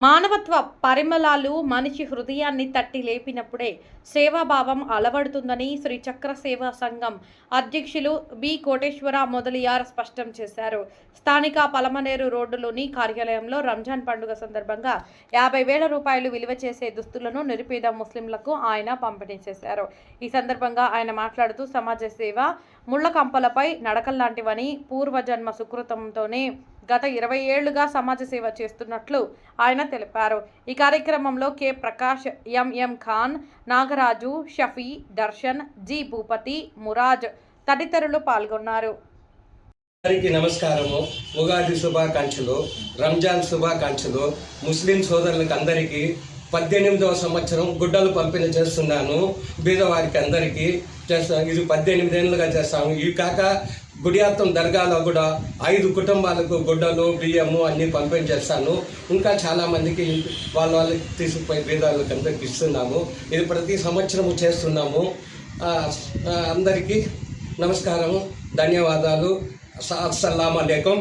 మానవత్వ పరిమళాలు మనిషి హృదయాన్ని తట్టి లేపినప్పుడే సేవాభావం అలవడుతుందని శ్రీ చక్ర సేవా సంఘం అధ్యక్షులు బి కోటేశ్వర మొదలియార్ స్పష్టం చేశారు. స్థానిక పలమనేరు రోడ్డులోని కార్యాలయంలో రంజాన్ పండుగ సందర్భంగా 50,000 రూపాయలు విలువ చేసే దుస్తులను నిరుపేద ముస్లింలకు ఆయన పంపిణీ చేశారు. ఈ సందర్భంగా ఆయన మాట్లాడుతూ సమాజ సేవ ముళ్ల కంపలపై నడకల్లాంటివని, పూర్వజన్మ సుకృతంతోనే గత 20 ఏళ్లుగా సమాజ సేవ చేస్తున్నట్లు ఆయన తెలిపారు. ఈ కార్యక్రమంలో K Prakash, MM Khan, Nagaraju, Shafi, Darshan, G Bhupathi, Muraj తదితరులు పాల్గొన్నారు. అందరికీ నమస్కారము. ఉగాది శుభాకాంక్షలు, రంజాన్ శుభాకాంక్షలు. ముస్లిం సోదరులకు అందరికీ 18వ సంవత్సరం గుడ్డలు పంపిణీ చేస్తున్నాను. బీదవారికి అందరికీ చేస్తాను. ఇది 18 ఏళ్ళుగా చేస్తాము. ఇవి కాక గుడియాత్తం దర్గాలో కూడా 5 కుటుంబాలకు గుడ్డలు, బియ్యము అన్నీ పంపిణీ చేస్తాను. ఇంకా చాలామందికి వాళ్ళకి తీసుకుపోయి బీదాలకు అందరికి ఇస్తున్నాము. ఇది ప్రతి సంవత్సరము చేస్తున్నాము. అందరికీ నమస్కారము, ధన్యవాదాలు. అస్సలాము అలైకుం.